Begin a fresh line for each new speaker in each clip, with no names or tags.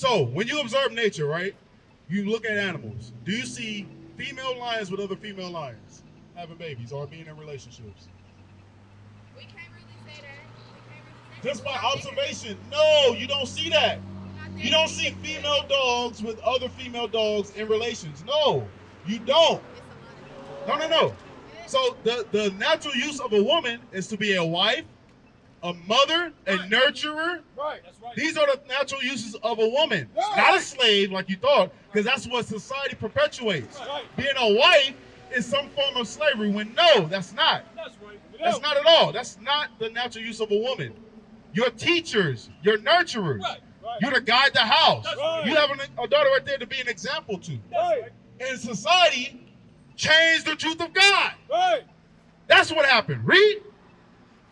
So when you observe nature, right, you look at animals. Do you see female lions with other female lions having babies or being in relationships?
We can't really say that.
Just by observation, no, you don't see that. You don't see female dogs with other female dogs in relations. No, you don't. No. So the natural use of a woman is to be a wife, a mother, a nurturer.
Right, that's right.
These are the natural uses of a woman. Not a slave like you thought, because that's what society perpetuates.
Right.
Being a wife is some form of slavery, when no, that's not.
That's right.
That's not at all. That's not the natural use of a woman. Your teachers, your nurturers.
Right.
You're to guide the house.
Right.
You have a daughter right there to be an example to.
Right.
And society changed the truth of God.
Right.
That's what happened. Read.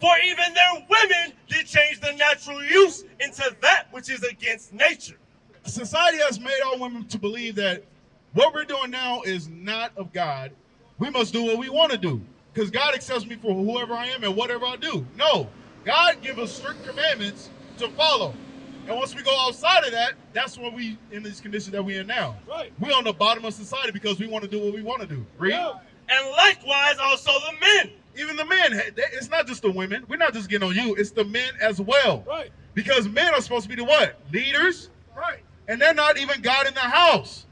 For even their women did change the natural use into that which is against nature.
Society has made our women to believe that what we're doing now is not of God. We must do what we want to do, because God accepts me for whoever I am and whatever I do. No, God gives us strict commandments to follow. And once we go outside of that, that's when we in these conditions that we're in now.
Right.
We're on the bottom of society because we want to do what we want to do. Read.
Yeah.
And likewise also the men.
Even the men, it's not just the women. We're not just getting on you. It's the men as well.
Right.
Because men are supposed to be the what? Leaders.
Right.
And they're not even God in the house.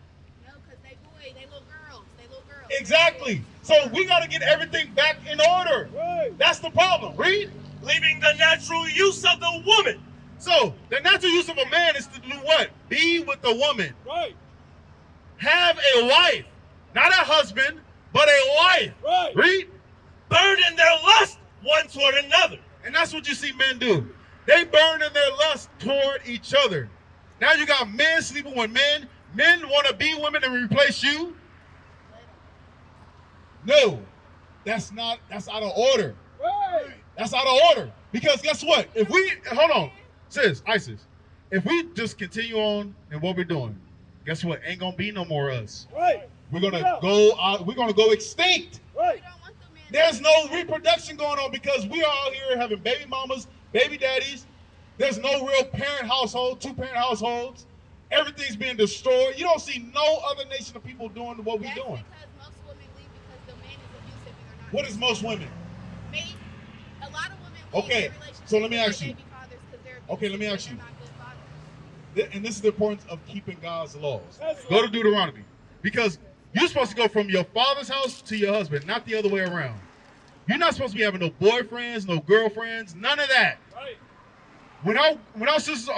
No, because they little girls. They little girls.
Exactly. So we got to get everything back in order.
Right.
That's the problem. Read.
Leaving the natural use of the woman.
So the natural use of a man is to do what? Be with the woman.
Right.
Have a wife. Not a husband, but a wife.
Right.
Read.
Burn in their lust one toward another.
And that's what you see men do. They burn in their lust toward each other. Now you got men sleeping with men. Men want to be women and replace you. No, that's out of order.
Right.
That's out of order. Because guess what? If we, hold on, sis, Isis, if we just continue on in what we're doing, guess what? Ain't gonna be no more us.
Right.
We're gonna go out, we're gonna go extinct.
Right.
There's no reproduction going on because we are out here having baby mamas, baby daddies. There's no real parent household, two-parent households. Everything's being destroyed. You don't see no other nation of people doing what we're doing.
Because most women leave because the man is abusive and they're not.
What is most women?
Me? A lot of women
Okay,
leave their relationships
so let me
with
ask
their
you.
baby fathers 'cause they're
Okay, let me
abusive
ask
and
you.
they're not good fathers.
And this is the importance of keeping God's laws.
That's
Go to
right.
Deuteronomy. Because you're supposed to go from your father's house to your husband, not the other way around. You're not supposed to be having no boyfriends, no girlfriends, none of that.
Right.
When our sisters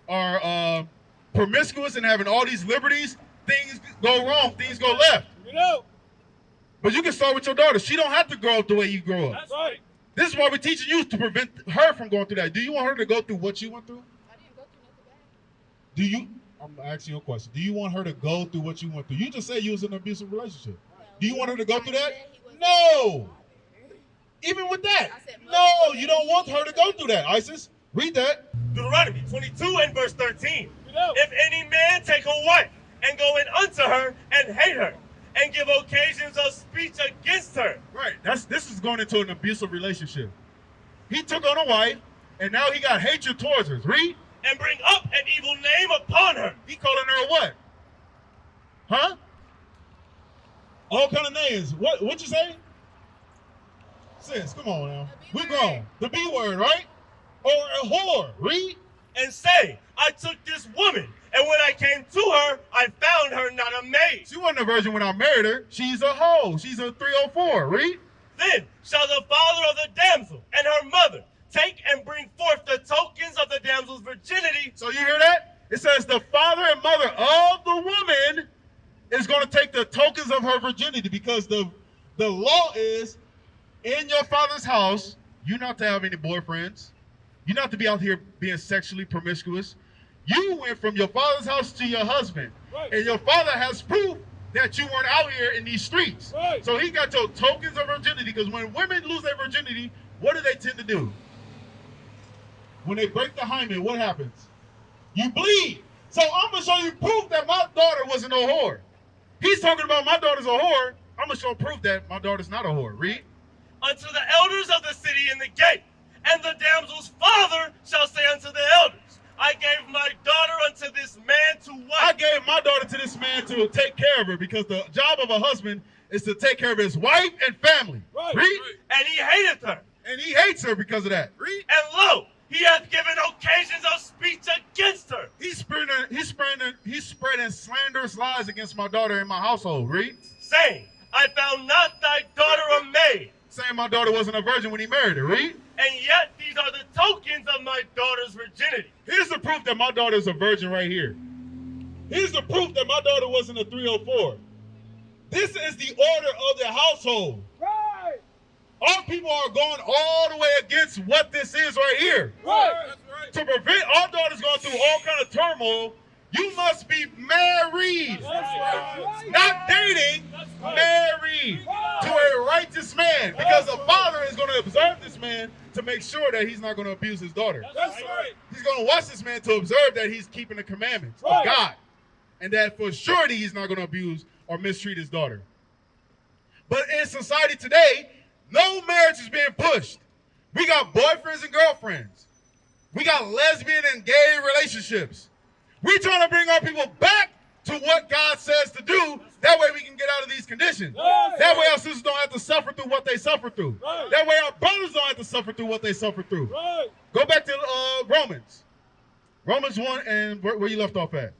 are promiscuous and having all these liberties, things go wrong, things go left.
You know.
But you can start with your daughter. She don't have to grow up the way you grow up.
That's right.
This is why we're teaching you to prevent her from going through that. Do you want her to go through what you went through?
I didn't go through nothing bad.
I'm asking you a question. Do you want her to go through what you went through? You just said you was in an abusive relationship. Do you want her to go through that? No. Even with that. No, you don't want her to go through that, Isis. Read that.
Deuteronomy 22 and verse 13.
You know.
If any man take a wife and go in unto her and hate her and give occasions of speech against her.
Right. This is going into an abusive relationship. He took on a wife, and now he got hatred towards her. Read.
And bring up an evil name upon her.
He calling her a what? Huh? All kind of names. What you say? Sis, come on now. We grown. The B word, right? Or a whore. Read.
And say, I took this woman, and when I came to her, I found her not a maid.
She wasn't a virgin when I married her. She's a hoe. She's a 304. Read.
Then shall the father of the damsel and her mother take and bring forth the tokens of the damsel's virginity.
So you hear that? It says the father and mother of the woman is going to take the tokens of her virginity, because the law is, in your father's house, you're not to have any boyfriends. You're not to be out here being sexually promiscuous. You went from your father's house to your husband.
Right.
And your father has proof that you weren't out here in these streets.
Right.
So he got your tokens of virginity, because when women lose their virginity, what do they tend to do? When they break the hymen, what happens? You bleed. So I'm going to show you proof that my daughter wasn't no whore. He's talking about my daughter's a whore. I'm going to show proof that my daughter's not a whore. Read.
Unto the elders of the city in the gate. And the damsel's father shall say unto the elders, I gave my daughter unto this man to
I
wife.
gave my daughter to this man to take care of her, because the job of a husband is to take care of his wife and family.
Right.
Read.
And he hateth her.
And he hates her because of that. Read.
And lo, he hath given occasions of speech against her.
He's spreading slanderous lies against my daughter and my household. Read.
Saying, I found not thy daughter a maid.
Saying my daughter wasn't a virgin when he married her. Read.
And yet these are the tokens of my daughter's virginity.
Here's the proof that my daughter is a virgin right here. Here's the proof that my daughter wasn't a 304. This is the order of the household.
Right.
Our people are going all the way against what this is right here.
Right.
To prevent our daughters going through all kind of turmoil, you must be married.
That's right.
Not dating, married to a righteous man. Because the father is going to observe this man to make sure that he's not going to abuse his daughter.
That's right.
He's going to watch this man to observe that he's keeping the commandments of
Right.
God. And that for surety he's not going to abuse or mistreat his daughter. But in society today, no marriage is being pushed. We got boyfriends and girlfriends. We got lesbian and gay relationships. We're trying to bring our people back to what God says to do. That way we can get out of these conditions.
Right.
That way our sisters don't have to suffer through what they suffer through.
Right.
That way our brothers don't have to suffer through what they suffer through.
Right.
Go back to Romans. Romans 1 and where you left off at.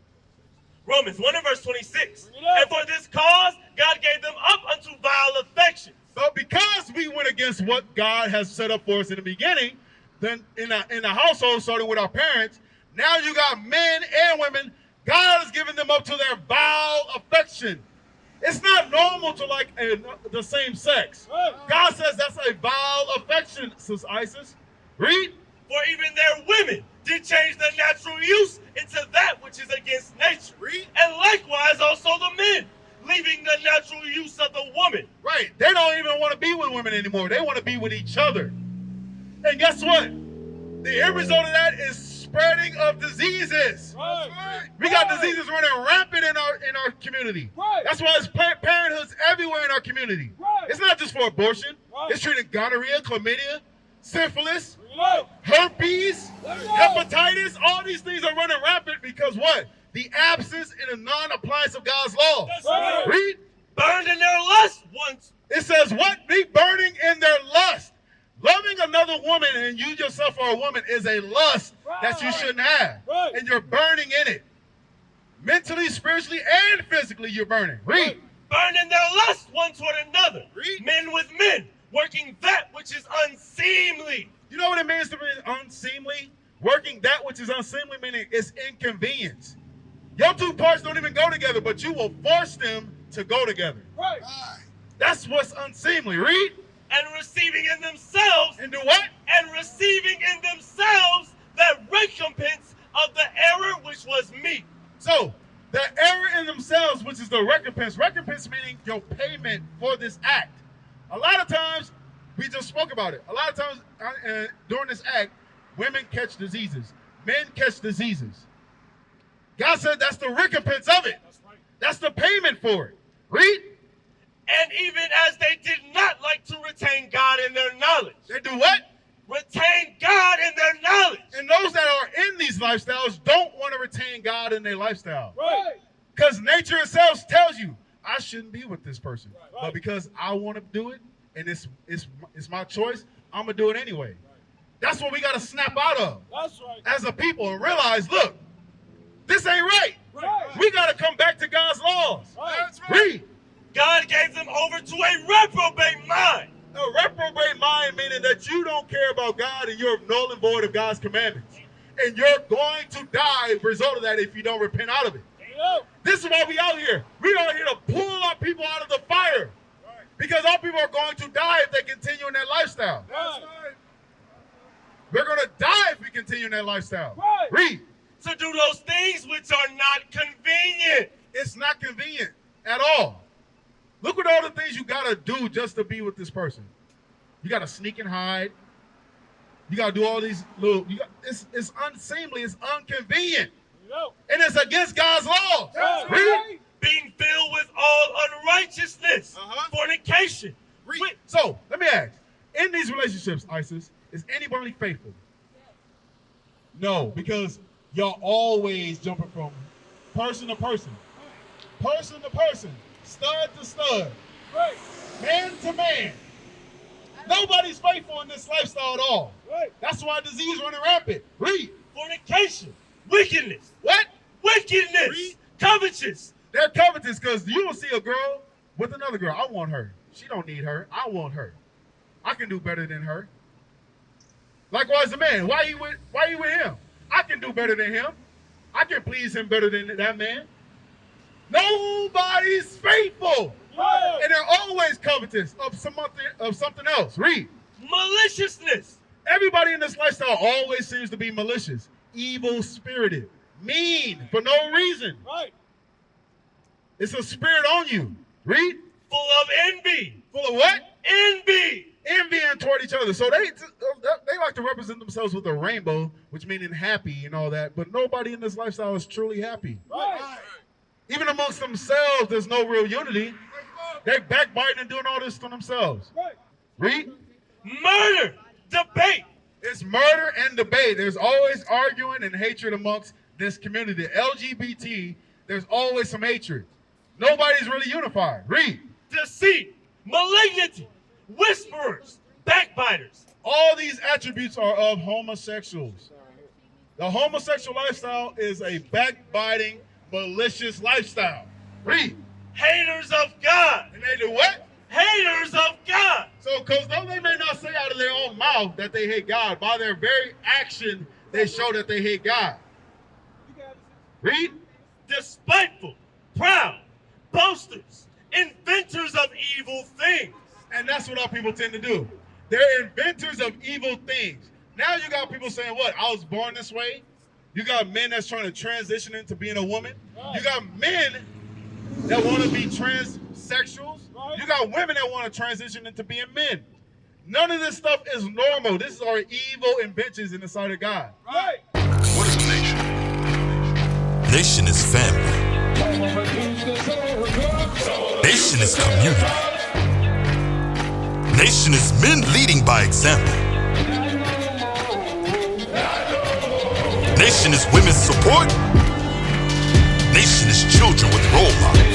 Romans 1 and verse 26.
Bring it up.
And for this cause, God gave them up unto vile affections.
But because we went against what God has set up for us in the beginning, then in the household, starting with our parents, now you got men and women, God has given them up to their vile affection. It's not normal to like the same sex.
Right.
God says that's a vile affection, Sis Isis. Read.
For even their women did change the natural use into that which is against nature.
Read.
And likewise also the men, leaving the natural use of the woman.
Right. They don't even want to be with women anymore. They want to be with each other. And guess what? The end result of that is spreading of diseases.
Right.
We got diseases running rampant in our community.
Right.
That's why it's Planned Parenthoods everywhere in our community.
Right.
It's not just for abortion.
Right.
It's treating gonorrhea, chlamydia, syphilis,
Bring it up.
herpes,
Let's go.
hepatitis. All these things are running rampant because what? The absence and the non-appliance of God's law.
That's right.
Read.
Burned in their lust once.
It says, what? Be burning in their lust. Loving another woman and you yourself are a woman is a lust that you shouldn't have.
Right.
And you're burning in it. Mentally, spiritually, and physically, you're burning. Read.
Burned in their lust one toward another.
Read.
Men with men, working that which is unseemly.
You know what it means to be unseemly? Working that which is unseemly, meaning it's inconvenience. Your two parts don't even go together, but you will force them to go together.
Right.
That's what's unseemly. Read.
And receiving in themselves,
And do what?
and receiving in themselves that recompense of the error which was me.
So, the error in themselves, which is the recompense meaning your payment for this act. A lot of times, we just spoke about it. A lot of times during this act, women catch diseases. Men catch diseases. God said that's the recompense of it.
That's right.
That's the payment for it. Read.
And even as they did not like to retain God in their knowledge.
They do what?
Retain God in their knowledge.
And those that are in these lifestyles don't want to retain God in their lifestyle.
Right.
Because nature itself tells you, I shouldn't be with this person.
Right.
But because I want to do it, and it's my choice, I'm going to do it anyway. That's what we got to snap out of
That's right.
as a people and realize, look, this ain't right.
Right.
We got to come back to God's laws.
Right.
Read.
God gave them over to a reprobate mind.
A reprobate mind meaning that you don't care about God and you're null and void of God's commandments. And you're going to die as a result of that if you don't repent out of it.
Bring it up.
This is why we out here. We out here to pull our people out of the fire.
Right.
Because our people are going to die if they continue in that lifestyle.
Right.
We're going to die if we continue in that lifestyle.
Right.
Read.
To do those things which are not convenient.
It's not convenient at all. Look at all the things you got to do just to be with this person. You got to sneak and hide. You got to do all these little... it's unseemly. It's inconvenient.
Bring it up.
And it's against God's laws.
That's
Read.
right.
Being filled with all unrighteousness. Fornication.
Read. So, let me ask. In these relationships, Isis, is anybody faithful? No, because Y'all always jumping from person to person, stud to stud,
Right.
man to man. Nobody's faithful in this lifestyle at all.
Right.
That's why disease running rampant. Read.
Fornication, wickedness,
What?
wickedness,
Read.
covetous.
They're covetous because you will see a girl with another girl. I want her. She don't need her. I want her. I can do better than her. Likewise, the man. Why you with him? I can do better than him. I can please him better than that man. Nobody's faithful.
Right.
And they're always covetous of something else. Read.
Maliciousness,
Everybody in this lifestyle always seems to be malicious, evil-spirited, mean for no reason.
Right.
It's a spirit on you. Read.
full of envy,
Full of what?
envy,
Envying toward each other. So they like to represent themselves with a rainbow, which meaning happy and all that. But nobody in this lifestyle is truly happy.
Right.
Even amongst themselves, there's no real unity. They're backbiting and doing all this to themselves.
Right.
Read.
murder, debate,
It's murder and debate. There's always arguing and hatred amongst this community. The LGBT, there's always some hatred. Nobody's really unified. Read.
deceit, malignity, whisperers, backbiters.
All these attributes are of homosexuals. The homosexual lifestyle is a backbiting, malicious lifestyle. Read.
Haters of God.
And they do what?
Haters of God.
So, because though they may not say out of their own mouth that they hate God, by their very action, they show that they hate God. Read.
Despiteful, proud, boasters, inventors of evil things.
And that's what our people tend to do. They're inventors of evil things. Now you got people saying, what? I was born this way. You got men that's trying to transition into being a woman. You got men that want to be transsexuals. You got women that want to transition into being men. None of this stuff is normal. This is our evil inventions in the sight of God.
Right.
What is a nation? Nation is family. Nation is community. Nation is men leading by example. Nation is women's support. Nation is children with role models.